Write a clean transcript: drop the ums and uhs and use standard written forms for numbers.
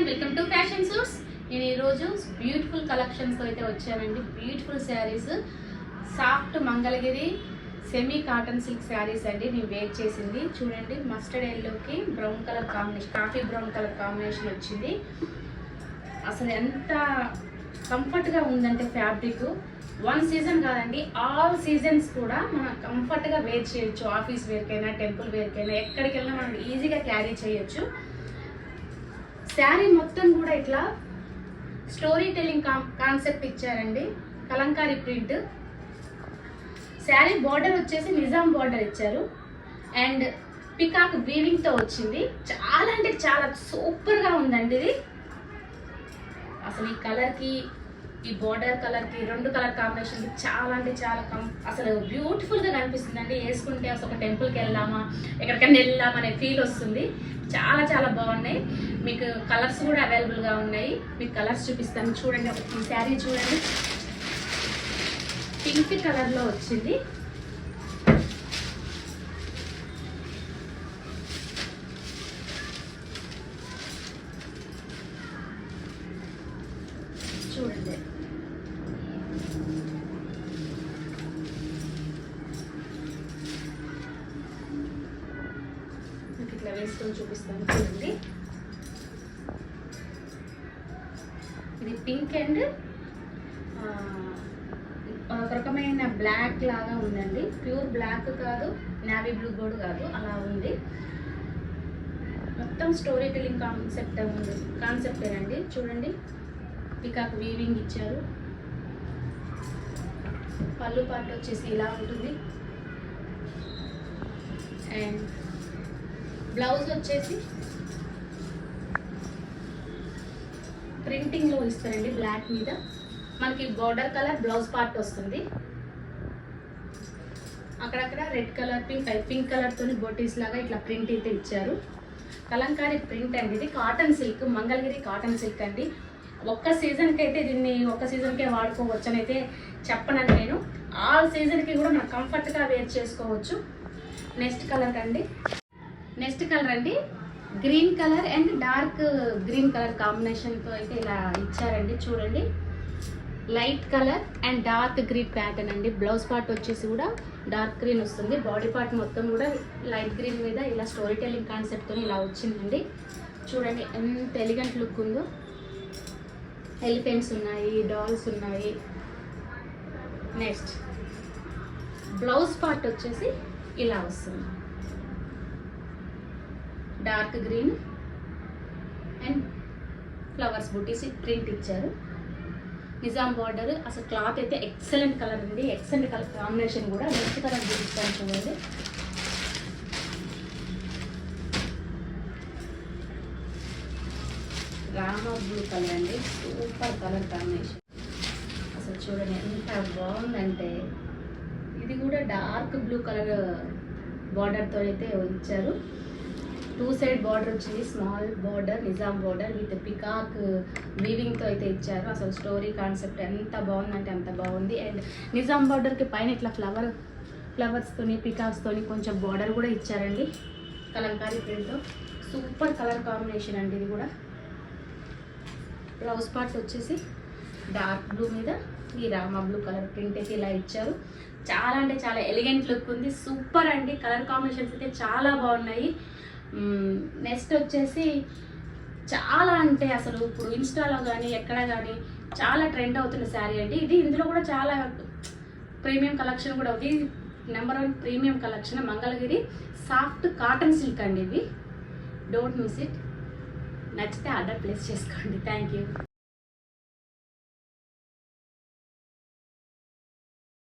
And welcome to fashion suits. నేను ఈరోజు beautiful కలెక్షన్స్తో అయితే వచ్చానండి. Beautiful saris, soft Mangalagiri semi cotton silk saris అండి. నేను వేర్ చేసింది చూడండి. మస్టర్డ్ ఎల్లోకి brown colour combination, coffee brown colour combination వచ్చింది. అసలు ఎంత కంఫర్ట్గా ఉందంటే ఫ్యాబ్రిక్ వన్ సీజన్ కాదండి, ఆల్ సీజన్స్ కూడా మనం కంఫర్ట్గా వేర్ చేయొచ్చు. ఆఫీస్ వేర్కైనా, టెంపుల్ వేర్కైనా, ఎక్కడికి వెళ్ళినా మనం ఈజీగా క్యారీ చేయొచ్చు. శారీ మొత్తం కూడా ఇట్లా స్టోరీ టెల్లింగ్ కాన్సెప్ట్ ఇచ్చారండి. కలంకారీ ప్రింట్. శారీ బార్డర్ వచ్చేసి నిజాం బార్డర్ ఇచ్చారు అండ్ పికాక్ వీవింగ్తో వచ్చింది. చాలా అంటే చాలా సూపర్గా ఉందండి ఇది. అసలు ఈ కలర్కి, ఈ బార్డర్ కలర్కి, రెండు కలర్ కాంబినేషన్కి చాలా అంటే చాలా అసలు బ్యూటిఫుల్గా కనిపిస్తుందండి. వేసుకుంటే అసలు ఒక టెంపుల్కి వెళ్దామా, ఎక్కడికైనా వెళ్దామా అనే ఫీల్ వస్తుంది. చాలా చాలా బాగున్నాయి. మీకు కలర్స్ కూడా అవైలబుల్గా ఉన్నాయి. మీకు కలర్స్ చూపిస్తాను చూడండి. ఈ శారీ చూడండి, పింక్ కలర్లో వచ్చింది. చూడండి, మీకు ఇట్లా వేసుకొని చూపిస్తాను చూడండి. ఇది పింక్ అండ్ ఒక రకమైన బ్లాక్ లాగా ఉందండి. ప్యూర్ బ్లాక్ కాదు, నావీ బ్లూ కూడా కాదు, అలా ఉంది. మొత్తం స్టోరీ టెల్లింగ్ కాన్సెప్టేనండి. చూడండి, పికాక్ వీవింగ్ ఇచ్చారు. పళ్ళు పార్ట్ వచ్చేసి ఇలా ఉంటుంది అండ్ బ్లౌజ్ వచ్చేసి ప్రింటింగ్లో ఇస్తారండి. బ్లాక్ మీద మనకి బార్డర్ కలర్ బ్లౌజ్ పార్ట్ వస్తుంది. అక్కడక్కడ రెడ్ కలర్, పింక్ కలర్తో బొటీస్ లాగా ఇట్లా ప్రింట్ అయితే ఇచ్చారు. కలంకారీ ప్రింట్ అండి. ఇది cotton silk, Mangalagiri cotton silk అండి. ఒక్క సీజన్కి అయితే దీన్ని ఒక్క సీజన్కే వాడుకోవచ్చు అని అయితే చెప్పనని నేను. ఆల్ సీజన్కి కూడా మనం కంఫర్ట్గా వేర్ చేసుకోవచ్చు. నెక్స్ట్ కలర్ అండి green colour and dark green colour కాంబినేషన్తో అయితే ఇలా ఇచ్చారండి. చూడండి, light colour and dark green pattern అండి. బ్లౌజ్ పార్ట్ వచ్చేసి కూడా డార్క్ గ్రీన్ వస్తుంది. బాడీ పార్ట్ మొత్తం కూడా లైట్ గ్రీన్ మీద ఇలా స్టోరీ టెల్లింగ్ కాన్సెప్ట్తో ఇలా వచ్చిందండి. చూడండి ఎంత ఎలిగెంట్ లుక్ ఉందో. ఎలిఫెంట్స్ ఉన్నాయి, డాల్స్ ఉన్నాయి. నెక్స్ట్ బ్లౌజ్ పార్ట్ వచ్చేసి ఇలా వస్తుంది. Dark green and flowers buttis print ఇచ్చారు. నిజాం బార్డర్. అసలు క్లాత్ అయితే ఎక్సలెంట్ కలర్ అండి. ఎక్సలెంట్ కలర్ కాంబినేషన్ కూడా. నెక్స్ట్ కలర్ చూపిస్తాను చూడండి. రామా బ్లూ కలర్ అండి. Super colour combination. అసలు చూడండి ఎంత బాగుందంటే. ఇది కూడా డార్క్ బ్లూ కలర్ బార్డర్తో అయితే ఇచ్చారు. 2 సైడ్ బార్డర్ వచ్చింది. Small border, Nizam border with peacock వీవింగ్తో అయితే ఇచ్చారు. అసలు స్టోరీ కాన్సెప్ట్ ఎంత బాగుందంటే అంత బాగుంది. అండ్ నిజాం బార్డర్కి పైన ఇట్లా ఫ్లవర్స్తోని, పికాక్స్తోని కొంచెం బార్డర్ కూడా ఇచ్చారండి. కలంకారీ ప్రింట్తో సూపర్ కలర్ కాంబినేషన్ అండి ఇది కూడా. బ్లౌజ్ పార్ట్ వచ్చేసి డార్క్ బ్లూ మీద ఈ రామా బ్లూ కలర్ ప్రింట్ అయితే ఇలా ఇచ్చారు. చాలా అంటే చాలా ఎలిగెంట్ లుక్ ఉంది. సూపర్ అండి. కలర్ కాంబినేషన్స్ అయితే చాలా బాగున్నాయి. నెక్స్ట్ వచ్చేసి చాలా అంటే అసలు ఇప్పుడు ఇన్స్టాలో కానీ ఎక్కడ కానీ చాలా ట్రెండ్ అవుతున్న శారీ అండి ఇది. ఇందులో కూడా చాలా ప్రీమియం కలెక్షన్ కూడా ఉంది. Number 1 premium collection Mangalagiri soft cotton silk అండి. ఇవి డోంట్ మిస్ ఇట్. నచ్చితే ఆర్డర్ ప్లేస్ చేసుకోండి. Thank you.